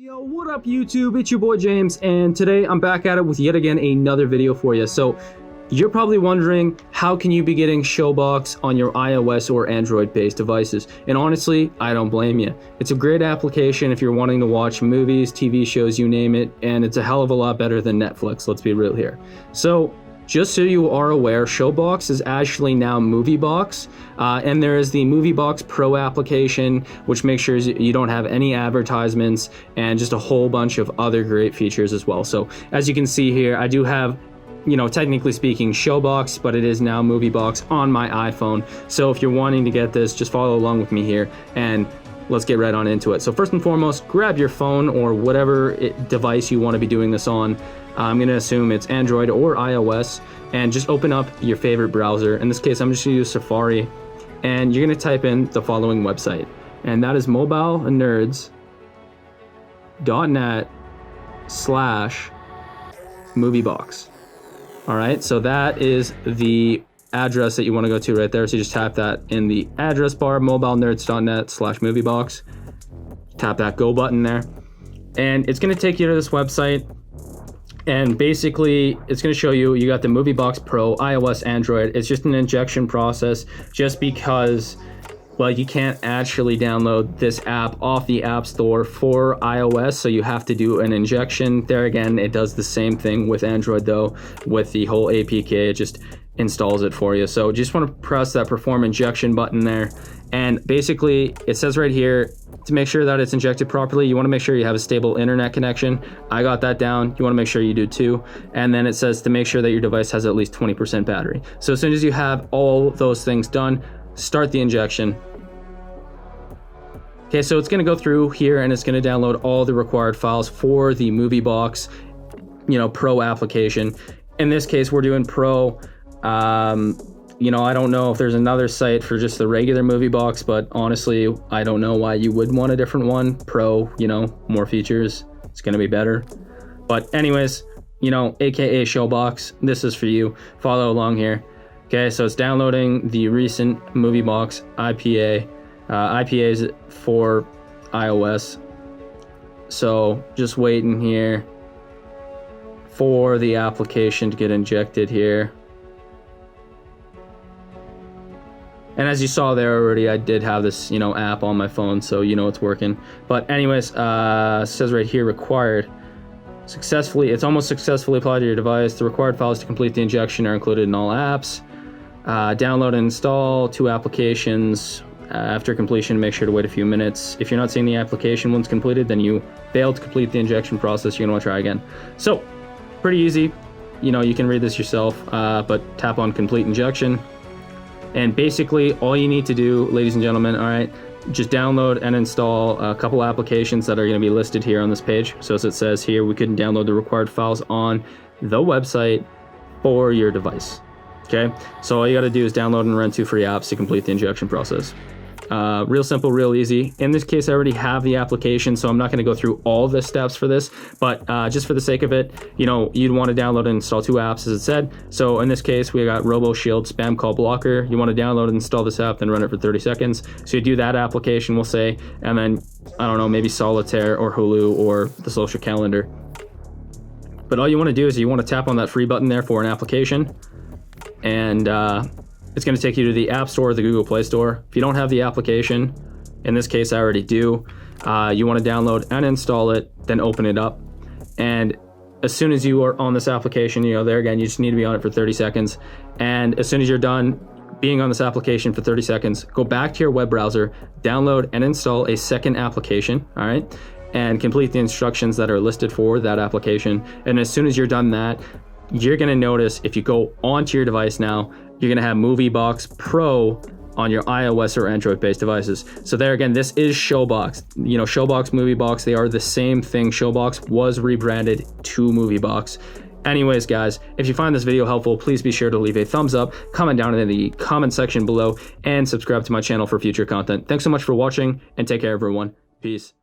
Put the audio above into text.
Yo, what up YouTube? It's your boy James, and today I'm back at it with yet again another video for you. So you're probably wondering, how can you be getting Showbox on your iOS or Android based devices? And honestly, I don't blame you. It's a great application if you're wanting to watch movies, TV shows, you name it, and it's a hell of a lot better than Netflix, let's be real here. So just so you are aware, Showbox is actually now MovieBox, and there is the MovieBox Pro application, which makes sure you don't have any advertisements and just a whole bunch of other great features as well. So as you can see here, I do have, technically speaking, Showbox, but it is now MovieBox on my iPhone. So if you're wanting to get this, just follow along with me here and let's get right on into it. So first and foremost, grab your phone or whatever device you want to be doing this on. I'm going to assume it's Android or iOS, and just open up your favorite browser. In this case, I'm just going to use Safari, and you're going to type in the following website, and that is mobilenerds.net/moviebox. All right, so that is the address that you want to go to right there. So you just tap that in the address bar, mobilenerds.net/moviebox. Tap that go button there, and it's going to take you to this website. And basically, it's going to show you got the MovieBox Pro, iOS, Android. It's just an injection process, just because, well, you can't actually download this app off the App Store for iOS, so you have to do an injection. There again, it does the same thing with Android, though, with the whole APK. It just installs it for you. So just want to press that Perform Injection button there. And basically, it says right here, to make sure that it's injected properly, you want to make sure you have a stable internet connection. I got that down. You want to make sure you do too. And then it says to make sure that your device has at least 20% battery. So as soon as you have all those things done, start the injection. Okay, so it's going to go through here and it's going to download all the required files for the MovieBox, Pro application. In this case, we're doing Pro. I don't know if there's another site for just the regular MovieBox, but honestly, I don't know why you would want a different one. Pro, more features, it's going to be better. But anyways, AKA Showbox, this is for you. Follow along here. Okay, so it's downloading the recent MovieBox IPA. IPA is for iOS. So just waiting here for the application to get injected here. And as you saw there already, I did have this, app on my phone, so it's working. But anyways, it says right here, required. It's almost successfully applied to your device. The required files to complete the injection are included in all apps. Download and install 2 applications. After completion, make sure to wait a few minutes. If you're not seeing the application once completed, then you failed to complete the injection process. You're gonna want to try again. So, pretty easy. You can read this yourself, but tap on complete injection. And basically, all you need to do, ladies and gentlemen, all right, just download and install a couple applications that are going to be listed here on this page. So as it says here, we couldn't download the required files on the website for your device. Okay, so all you got to do is download and run 2 free apps to complete the injection process. Real simple, real easy. In this case, I already have the application, so I'm not going to go through all the steps for this, but just for the sake of it, you'd want to download and install 2 apps, as it said. So in this case, we got RoboShield Spam Call Blocker. You want to download and install this app, then run it for 30 seconds. So you do that application, we'll say, and then, I don't know, maybe Solitaire or Hulu or the social calendar. But all you want to do is you want to tap on that free button there for an application, and it's going to take you to the App Store or the Google Play Store. If you don't have the application, in this case I already do, you want to download and install it, then open it up. And as soon as you are on this application, there again, you just need to be on it for 30 seconds. And as soon as you're done being on this application for 30 seconds, go back to your web browser, download and install a second application, all right? And complete the instructions that are listed for that application. And as soon as you're done that, you're going to notice if you go onto your device now, you're going to have MovieBox Pro on your iOS or Android based devices. So there again, this is Showbox. Showbox, MovieBox, they are the same thing. Showbox was rebranded to MovieBox. Anyways, guys, if you find this video helpful, please be sure to leave a thumbs up, comment down in the comment section below, and subscribe to my channel for future content. Thanks so much for watching, and take care, everyone. Peace.